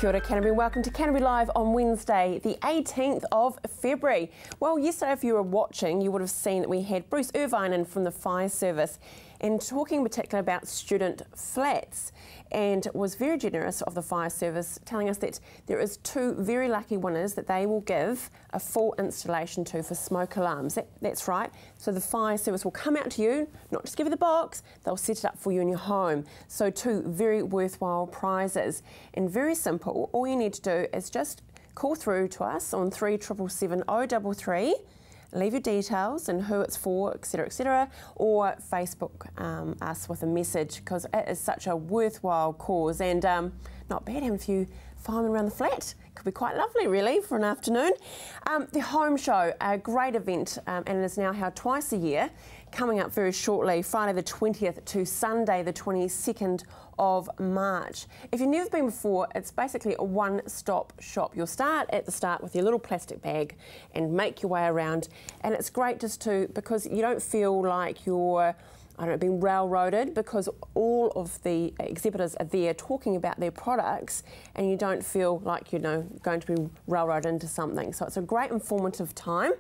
Kia ora, Canterbury. Welcome to Canterbury Live on Wednesday, the 18th of February. Well, yesterday, if you were watching, you would have seen that we had Bruce Irvine in from the fire service and talking in particular about student flats, and was very generous of the fire service, telling us that there is 2 very lucky winners that they will give a full installation to for smoke alarms. That's right. So the fire service will come out to you, not just give you the box, they'll set it up for you in your home. So 2 very worthwhile prizes, and very simple. All you need to do is just call through to us on 3777 033. Leave your details and who it's for, etc., or Facebook us with a message, because it is such a worthwhile cause, and not bad having a few firemen around the flat. Could be quite lovely, really, for an afternoon. The Home Show, a great event, and it is now held twice a year, coming up very shortly, Friday the 20th to Sunday the 22nd of March. If you've never been before, it's basically a one-stop shop. You'll start at the start with your little plastic bag and make your way around, and it's great just because you don't feel like you're being railroaded, because all of the exhibitors are there talking about their products, and you don't feel like going to be railroaded into something. So it's a great informative time.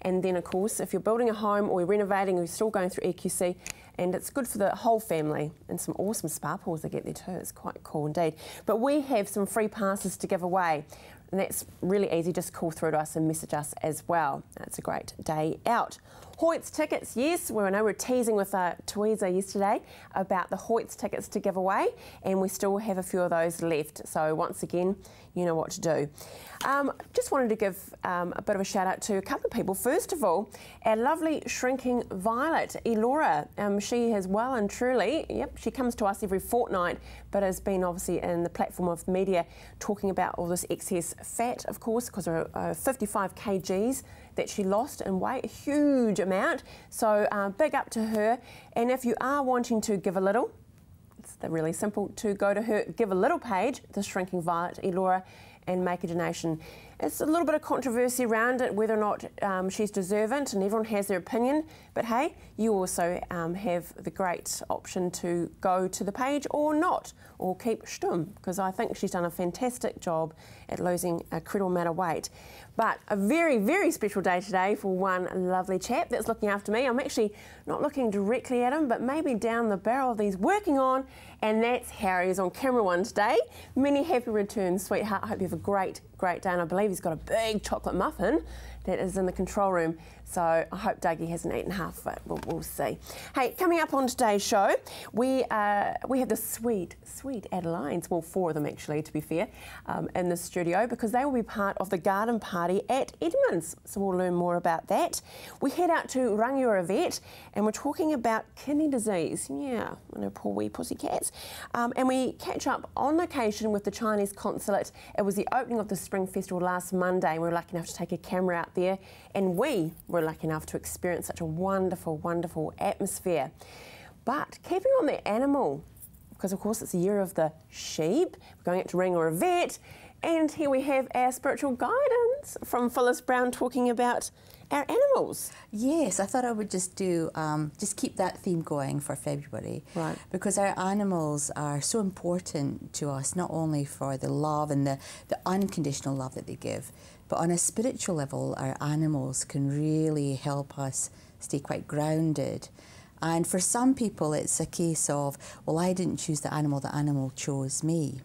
And then, of course, if you're building a home or you're renovating or you're still going through EQC, and it's good for the whole family, and some awesome spa pools they get there too. It's quite cool indeed. But we have some free passes to give away, and that's really easy. Just call through to us and message us as well. It's a great day out. Hoyts tickets, yes, I know we were teasing with Theresa yesterday about the Hoyts tickets to give away, and we still have a few of those left. So once again, you know what to do. Just wanted to give a bit of a shout out to a couple of people. First of all, our lovely shrinking violet, Elora. She has well and truly, she comes to us every fortnight, but has been obviously in the platform of media talking about all this excess fat, of course, because of her 55 kgs that she lost in weight, a huge amount. So big up to her. And if you are wanting to give a little, it's really simple to go to her Give a Little page, the Shrinking Violet, Elora, and make a donation. It's a little bit of controversy around it, whether or not she's deserving, and everyone has their opinion. But hey, you also have the great option to go to the page or not, or keep stum, because I think she's done a fantastic job at losing a credible amount of weight. But a very, very special day today for one lovely chap that's looking after me. I'm actually not looking directly at him, but maybe down the barrel that he's working on, and that's Harry. He's on camera one today. Many happy returns, sweetheart. I hope you have a great day, and I believe he's got a big chocolate muffin that is in the control room. So I hope Dougie hasn't eaten half of it. We'll see. Hey, coming up on today's show, we have the sweet Adelines, well, 4 of them actually, to be fair, in the studio, because they will be part of the garden party at Edmonds. So we'll learn more about that. We head out to Rangiora Vet, and we're talking about kidney disease. Yeah, I know, poor wee pussycats. And we catch up on location with the Chinese consulate. It was the opening of the Spring Festival last Monday, and we were lucky enough to take a camera out there, and we were lucky enough to experience such a wonderful, wonderful atmosphere. But keeping on the animal, because of course it's the year of the sheep, we're going out to Rangiora Vet, and here we have our spiritual guidance from Phyllis Brown talking about our animals. Yes, I thought I would just keep that theme going for February. Right. Because our animals are so important to us, not only for the love and the unconditional love that they give, but on a spiritual level, our animals can really help us stay quite grounded. And for some people, it's a case of, well, I didn't choose the animal chose me.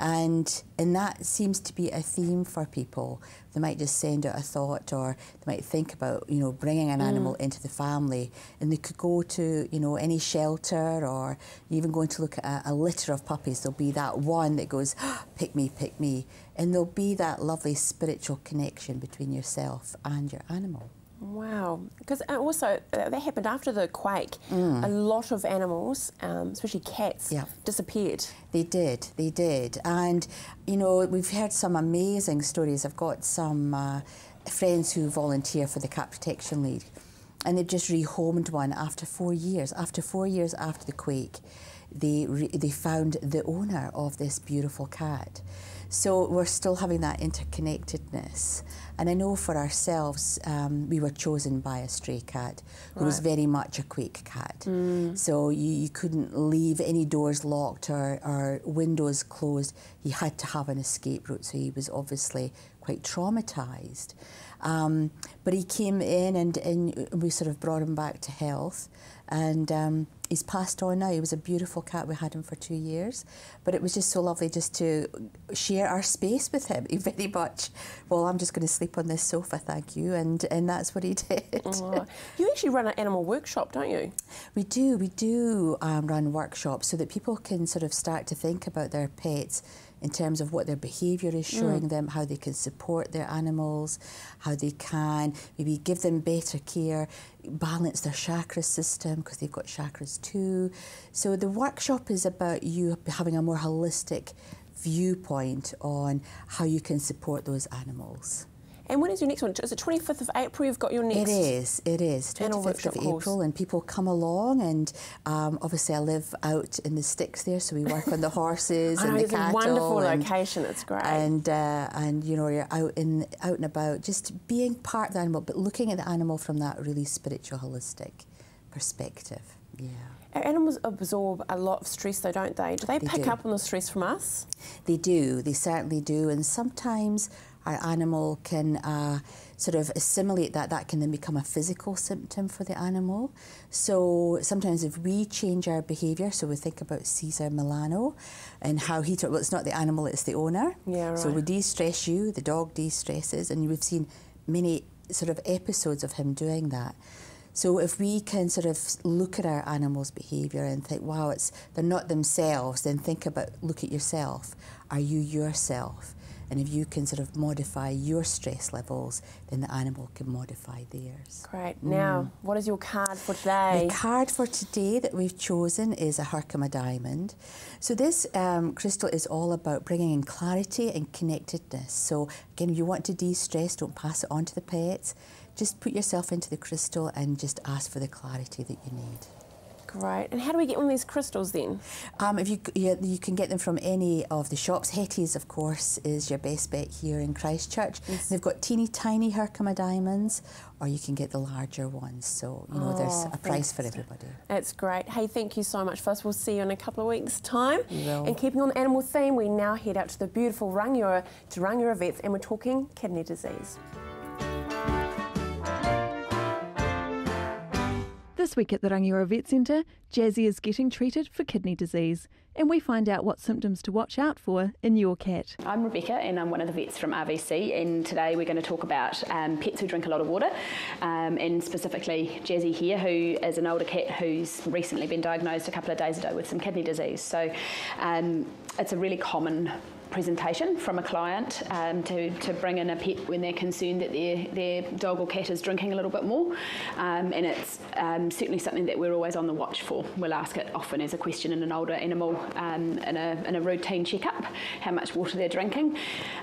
And that seems to be a theme for people. They might just send out a thought, or they might think about, bringing an animal into the family, and they could go to, any shelter, or even going to look at a litter of puppies. There'll be that one that goes, pick me, and there'll be that lovely spiritual connection between yourself and your animal. Wow, because also that happened after the quake. A lot of animals, especially cats, disappeared. They did. And, we've heard some amazing stories. I've got some friends who volunteer for the Cat Protection League, and they've just rehomed one after 4 years. After 4 years after the quake, they found the owner of this beautiful cat. So we're still having that interconnectedness. And I know for ourselves, we were chosen by a stray cat who was very much a quake cat. So you couldn't leave any doors locked or windows closed. He had to have an escape route, so he was obviously quite traumatised. But he came in and we sort of brought him back to health. And he's passed on now. He was a beautiful cat. We had him for 2 years. But it was just so lovely just to share our space with him. He very much, well, I'm just going to sleep on this sofa, thank you. And that's what he did. Oh. You actually run an animal workshop, don't you? We do run workshops so that people can sort of start to think about their pets in terms of what their behaviour is showing them, how they can support their animals, how they can maybe give them better care, balance their chakra system, because they've got chakras too. So the workshop is about you having a more holistic viewpoint on how you can support those animals. And when is your next one? Is it 25th of April you've got your next? It is. 25th of April, and people come along, and obviously I live out in the sticks there, so we work on the horses and the cattle. It's a wonderful location, it's great. And you know, you're out and about, just being part of the animal, but looking at the animal from that really spiritual, holistic perspective. Yeah. Our animals absorb a lot of stress though, don't they? Do they pick up on the stress from us? They do, they certainly do, and sometimes our animal can sort of assimilate that. That can then become a physical symptom for the animal. So sometimes if we change our behaviour, so we think about Caesar Milano and how he well, it's not the animal, it's the owner. Yeah, right. So we de-stress you, the dog de-stresses, and we've seen many sort of episodes of him doing that. So if we can sort of look at our animals' behaviour and think, wow, they're not themselves, then look at yourself. Are you yourself? And if you can sort of modify your stress levels, then the animal can modify theirs. Great. Now, what is your card for today? The card for today that we've chosen is a Herkimer diamond. So this crystal is all about bringing in clarity and connectedness. So again, if you want to de-stress, don't pass it on to the pets. Just put yourself into the crystal and just ask for the clarity that you need. Great. And how do we get one of these crystals then? You can get them from any of the shops. Hetty's, of course, is your best bet here in Christchurch. Yes. They've got teeny tiny Herkimer diamonds, or you can get the larger ones. So, you know, there's a price for everybody. That's great. Hey, thank you so much for us. We'll see you in a couple of weeks' time. We will. And keeping on the animal theme, we now head out to the beautiful Rangiora to Rangiora Vets, and we're talking kidney disease. This week at the Rangiora Vet Centre, Jazzy is getting treated for kidney disease, and we find out what symptoms to watch out for in your cat. I'm Rebecca and I'm one of the vets from RVC, and today we're going to talk about pets who drink a lot of water, and specifically Jazzy here, who is an older cat who's recently been diagnosed a couple of days ago with some kidney disease. So it's a really common presentation from a client to bring in a pet when they're concerned that their dog or cat is drinking a little bit more, and it's certainly something that we're always on the watch for. We'll ask it often as a question in an older animal in a routine checkup, how much water they're drinking.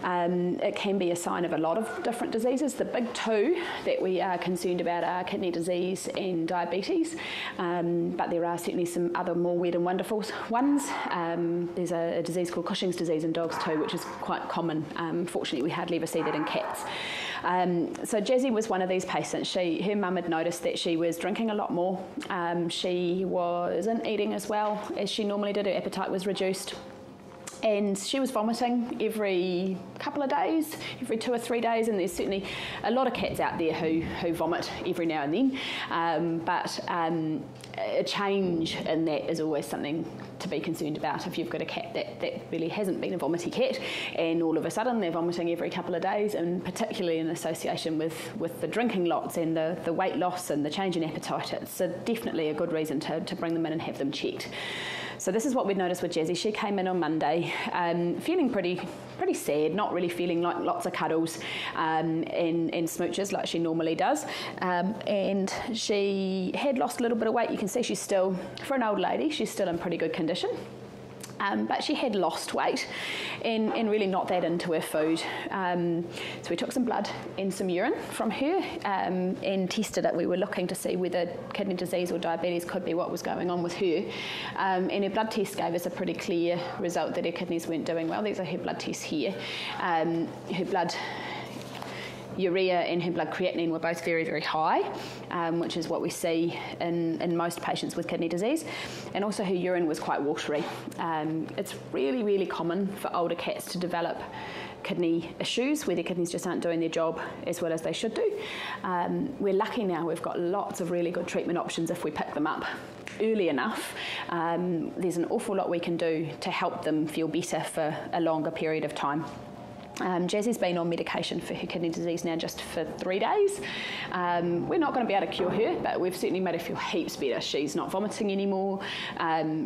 It can be a sign of a lot of different diseases. The big two that we are concerned about are kidney disease and diabetes, but there are certainly some other more weird and wonderful ones. There's a disease called Cushing's disease in dogs too, which is quite common. Fortunately, we hardly ever see that in cats. So Jazzy was one of these patients. Her mum had noticed that she was drinking a lot more. She wasn't eating as well as she normally did. Her appetite was reduced. And she was vomiting every couple of days, every 2 or 3 days, and there's certainly a lot of cats out there who vomit every now and then. But a change in that is always something to be concerned about. If you've got a cat that really hasn't been a vomity cat, and all of a sudden they're vomiting every couple of days, and particularly in association with the drinking lots and the weight loss and the change in appetite, it's definitely a good reason to bring them in and have them checked. So this is what we'd noticed with Jazzy. She came in on Monday feeling pretty sad, not really feeling like lots of cuddles and smooches like she normally does. And she had lost a little bit of weight. You can see she's still, for an old lady, she's still in pretty good condition. But she had lost weight and really not that into her food. So we took some blood and some urine from her and tested it. We were looking to see whether kidney disease or diabetes could be what was going on with her. And her blood test gave us a pretty clear result that her kidneys weren't doing well. These are her blood tests here. Her blood urea and her blood creatinine were both very, very high, which is what we see in most patients with kidney disease. And also her urine was quite watery. It's really, really common for older cats to develop kidney issues where their kidneys just aren't doing their job as well as they should do. We're lucky now, we've got lots of really good treatment options if we pick them up early enough. There's an awful lot we can do to help them feel better for a longer period of time. Jazzy's been on medication for her kidney disease now just for 3 days. We're not going to be able to cure her, but we've certainly made her feel heaps better. She's not vomiting anymore.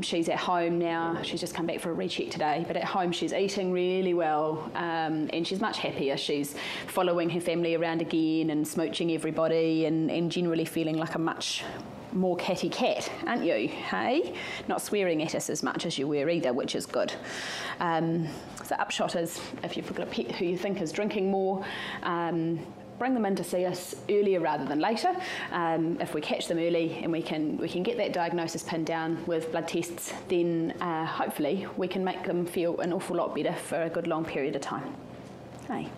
She's at home now. She's just come back for a recheck today, but at home she's eating really well, and she's much happier. She's following her family around again and smooching everybody and generally feeling like a much more catty cat, aren't you? Hey? Not swearing at us as much as you were either, which is good. So upshot is, if you've got a pet who you think is drinking more, bring them in to see us earlier rather than later. If we catch them early and we can get that diagnosis pinned down with blood tests, then hopefully we can make them feel an awful lot better for a good long period of time. Hey.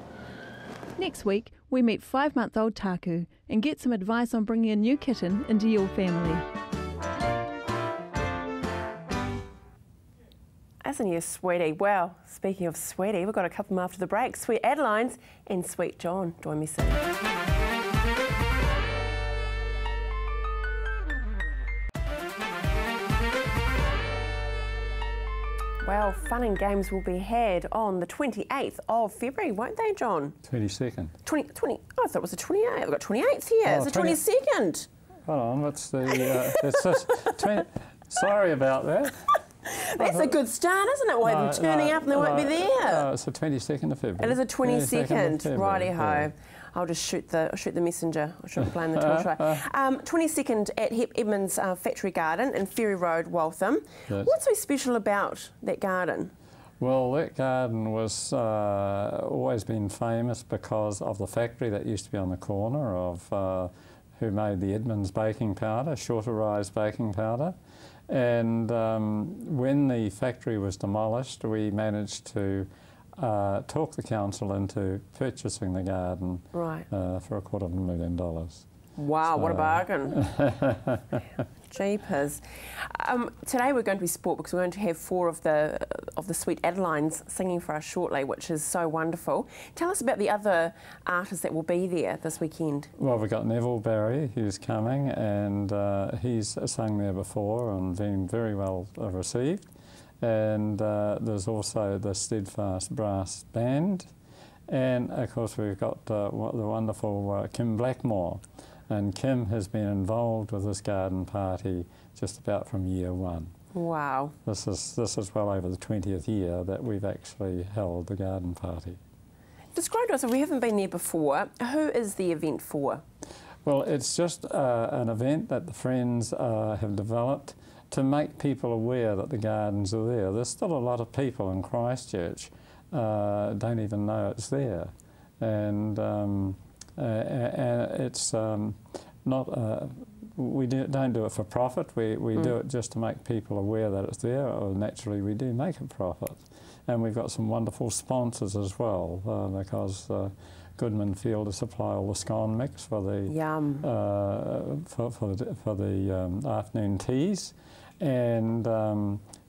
Next week, we meet 5-month-old Taku and get some advice on bringing a new kitten into your family. Isn't he a sweetie? Well, speaking of sweetie, we've got a couple more after the break. Sweet Adeline's and Sweet John. Join me soon. Well, fun and games will be had on the 28th of February, won't they, John? 22nd. 20, oh, I thought it was the 28th. We've got 28th here. Oh, it's the 22nd. Hold on, what's the... it's just 20, sorry about that. That's a good start, isn't it? Why them turning up and they won't be there? No, it's the 22nd of February. It is the 22nd. Righty-ho. Yeah. I'll just shoot the messenger. I shouldn't blame the torch. 22nd at Hep Edmonds Factory Garden in Ferry Road, Waltham. Yes. What's so special about that garden? Well, that garden was always been famous because of the factory that used to be on the corner of who made the Edmonds baking powder, shorter rise baking powder. And when the factory was demolished, we managed to talk the council into purchasing the garden for $250,000. Wow, what a bargain. Jeepers. Today we're going to be sport because we're going to have 4 of the Sweet Adelines singing for us shortly, which is so wonderful. Tell us about the other artists that will be there this weekend. Well, we've got Neville Barry, who's coming, and he's sung there before and been very well received. And there's also the Steadfast Brass Band, and of course we've got the wonderful Kim Blackmore. And Kim has been involved with this garden party just about from year 1. Wow. This is well over the 20th year that we've actually held the garden party. Describe to us, if we haven't been there before, who is the event for? Well, it's just an event that the Friends have developed to make people aware that the gardens are there. There's still a lot of people in Christchurch don't even know it's there. And it's not, we don't do it for profit, we do it just to make people aware that it's there, or naturally we do make a profit. And we've got some wonderful sponsors as well, because Goodman Field supply all the scone mix for the, for the afternoon teas. And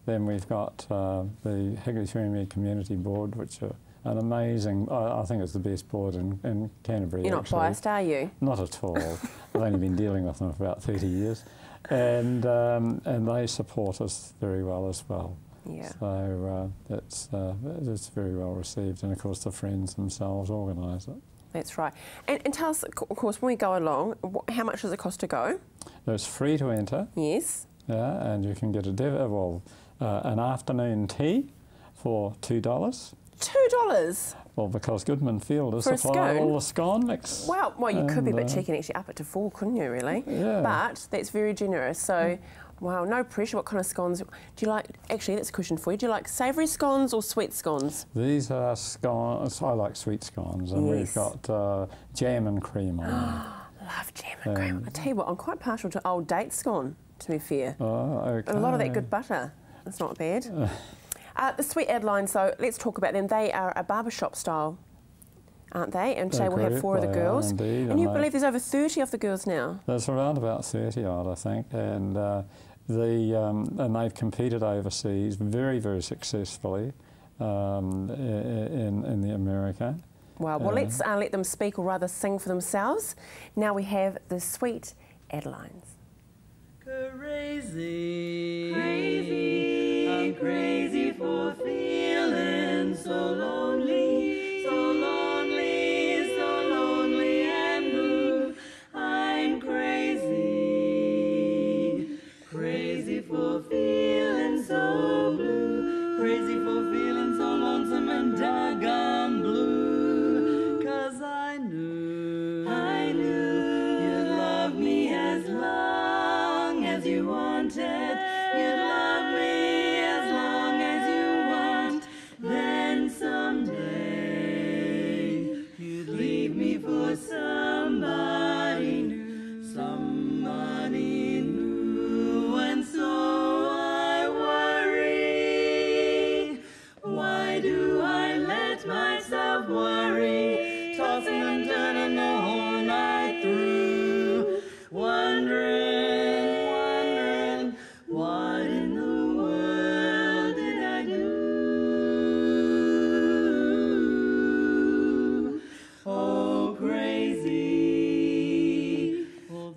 then we've got the Higgins Community Board, which are an amazing, I think it's the best board in Canterbury. You're not biased, are you? Not at all. I've only been dealing with them for about 30 years. And they support us very well as well. Yeah. So it's very well received, and of course the Friends themselves organise it. That's right. And tell us, of course, when we go along, how much does it cost to go? It's free to enter. Yes. Yeah, and you can get an afternoon tea for $2. $2? Well, because Goodman Field has supplied all the scone mix. Well, you could be a bit cheeky and actually up it to $4, couldn't you, really? Yeah. But that's very generous. So Wow, no pressure. What kind of scones do you like? Actually, that's a question for you. Do you like savoury scones or sweet scones? These are scones. I like sweet scones, and Yes. we've got jam and cream on them. Love jam and cream. I tell you what, I'm quite partial to old date scone, to be fair. Oh, okay. A lot of that good butter. That's not bad. The Sweet Adelines, though, let's talk about them. They are a barbershop style, aren't they? And today we'll have 4 of the girls. Indeed, and you believe there's over 30 of the girls now? There's around about 30 odd, I think, and and they've competed overseas very, very successfully in the America. Wow, well, let's let them speak, or rather sing for themselves. Now we have the Sweet Adelines. Crazy, crazy, I'm crazy for feeling so lonely, so lonely, so lonely and blue. I'm crazy, crazy for feeling so blue, crazy for feeling so lonesome and doggone blue. 'Cause I knew you'd love me as long as you wanted. You'd love me as long as you want. Then someday you'd leave me for somebody new, somebody new. And so I worry. Why do I let myself worry? Tossing and turning the whole night through, wondering, wondering, what in the world did I do? Oh, crazy,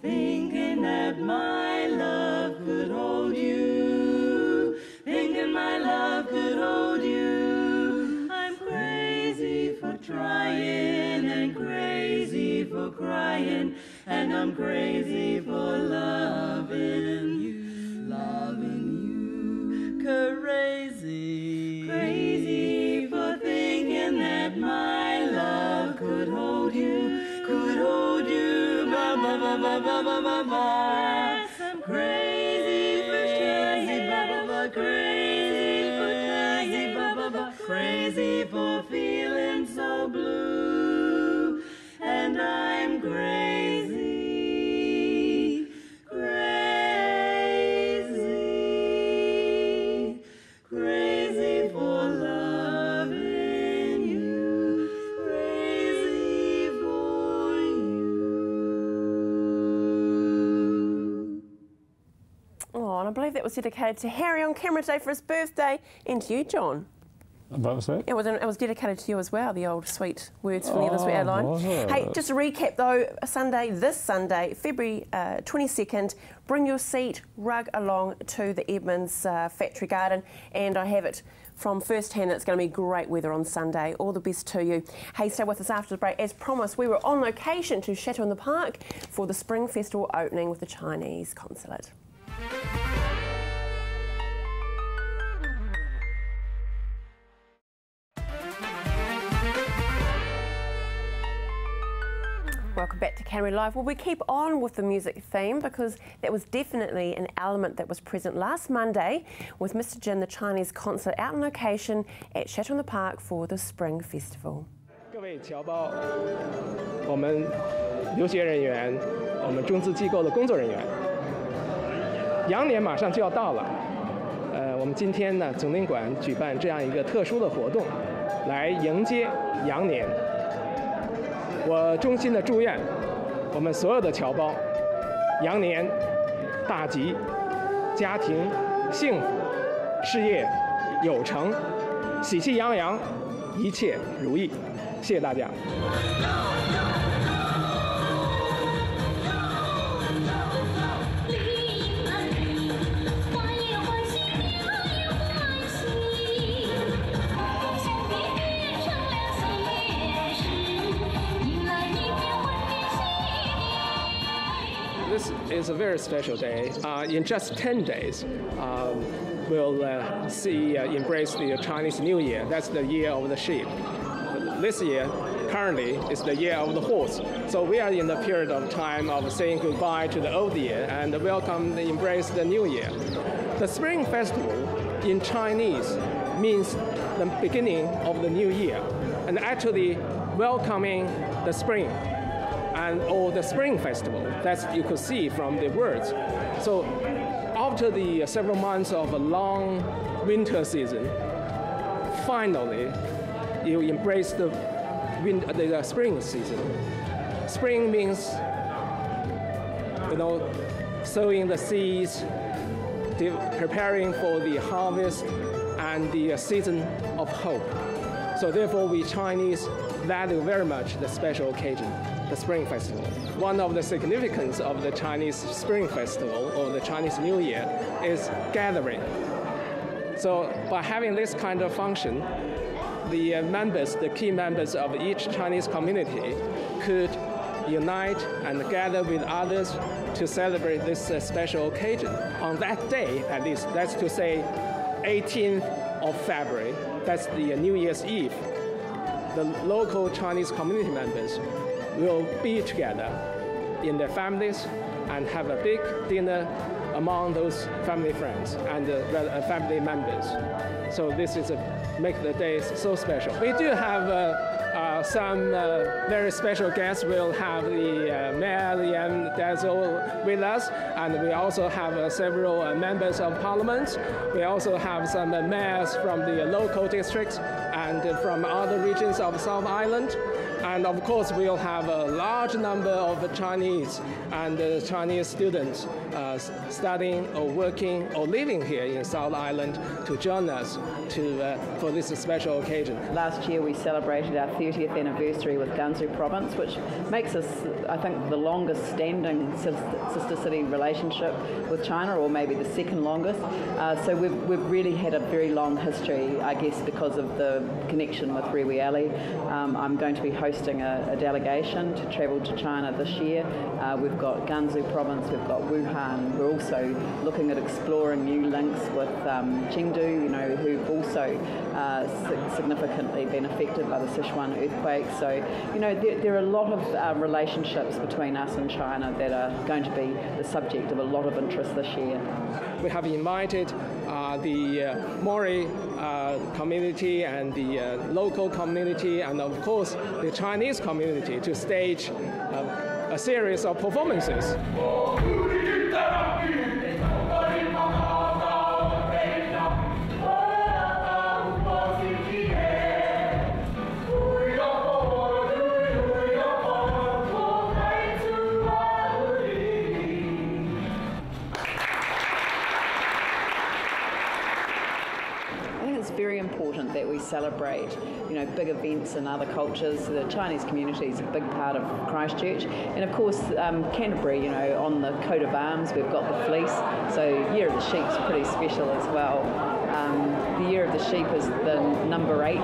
thinking that my love could hold you, thinking my love could hold you. I'm crazy for trying and crazy for crying, and I'm crazy for loving you, loving you. Crazy, crazy for thinking that my love could hold you, could hold you. Ba ba ba ba ba ba ba ba. I'm crazy for crazy, ba ba ba, crazy for crazy, ba ba ba, crazy for feeling so blue, and I'm crazy, crazy, crazy for loving you, crazy for you. Oh, and I believe that was dedicated to Harry on camera today for his birthday, and to you, John. What was that? It was dedicated to you as well, the old sweet words from the other Sweet Adeline. Was it? Hey, just to recap though, this Sunday, February 22nd, bring your seat rug along to the Edmonds Factory Garden, and I have it from first hand that it's going to be great weather on Sunday. All the best to you. Hey, stay with us after the break. As promised, we were on location to Chateau in the Park for the Spring Festival opening with the Chinese consulate. Welcome back to Canterbury Live. Well, we keep on with the music theme because that was definitely an element that was present last Monday with Mr. Jin, the Chinese consulate, out on location at Chateau in the Park for the Spring Festival. 各位侨胞，我们留学人员，我们中资机构的工作人员，羊年马上就要到了，我们今天呢，总领馆举办这样一个特殊的活动，来迎接羊年。我衷心的祝愿我们所有的侨胞，羊年大吉，家庭幸福，事业有成，喜气洋洋，一切如意。谢谢大家。This is a very special day. In just 10 days, we'll embrace the Chinese New Year. That's the year of the sheep. This year, currently is the year of the horse. So we are in the period of time of saying goodbye to the old year and embrace the new year. The Spring Festival in Chinese means the beginning of the new year, and actually welcoming the spring, or the Spring Festival. That's you could see from the words. So after the several months of a long winter season, finally you embrace the spring season. Spring means, sowing the seeds, preparing for the harvest and the season of hope. So therefore, we Chinese value very much the special occasion, the Spring Festival. One of the significance of the Chinese Spring Festival or the Chinese New Year is gathering. So by having this kind of function, the key members of each Chinese community could unite and gather with others to celebrate this special occasion. On that day, at least, that's to say 18th of February, that's the New Year's Eve, the local Chinese community members will be together in their families and have a big dinner among those family friends and family members. So this is make the day so special. We do have some very special guests. We'll have the Mayor Liam Dazzle with us, and we also have several members of parliament. We also have some mayors from the local districts and from other regions of South Island. And of course, we'll have a large number of Chinese and Chinese students studying or working or living here in South Island to join us for this special occasion. Last year we celebrated our 30th anniversary with Gansu Province, which makes us, I think, the longest standing sister city relationship with China, or maybe the second longest. So we've really had a very long history, I guess, because of the connection with Rewi Ali. I'm going to be hosting a delegation to travel to China this year. We've got Gansu Province, we've got Wuhan. We're also looking at exploring new links with Chengdu, who've also significantly been affected by the Sichuan earthquake. So, there are a lot of relationships between us and China that are going to be the subject of a lot of interest this year. We have invited the Maori community and the local community and of course the Chinese community to stage a series of performances. Very important that we celebrate, big events in other cultures. The Chinese community is a big part of Christchurch, and of course Canterbury. On the coat of arms we've got the fleece, so Year of the Sheep's pretty special as well. The Year of the Sheep is the number 8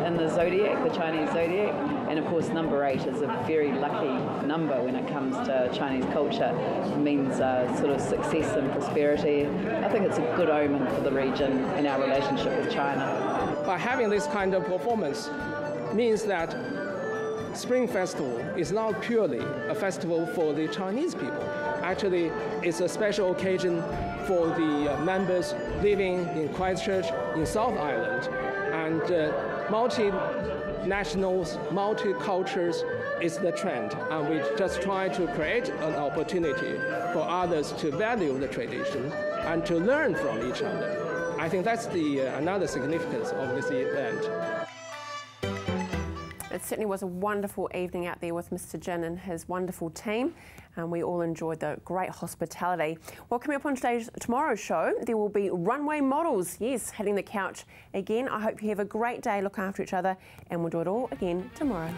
in the zodiac, the Chinese zodiac, and of course number 8 is a very lucky number when it comes to Chinese culture. It means sort of success and prosperity. I think it's a good omen for the region and our relationship with China. By having this kind of performance means that Spring Festival is not purely a festival for the Chinese people. Actually, it's a special occasion for the members living in Christchurch in South Island. And multinationals, multicultures is the trend. And we just try to create an opportunity for others to value the tradition and to learn from each other. I think that's another significance of this event. It certainly was a wonderful evening out there with Mr. Jin and his wonderful team, and we all enjoyed the great hospitality. Well, coming up on tomorrow's show, there will be runway models, yes, hitting the couch again. I hope you have a great day, look after each other, and we'll do it all again tomorrow.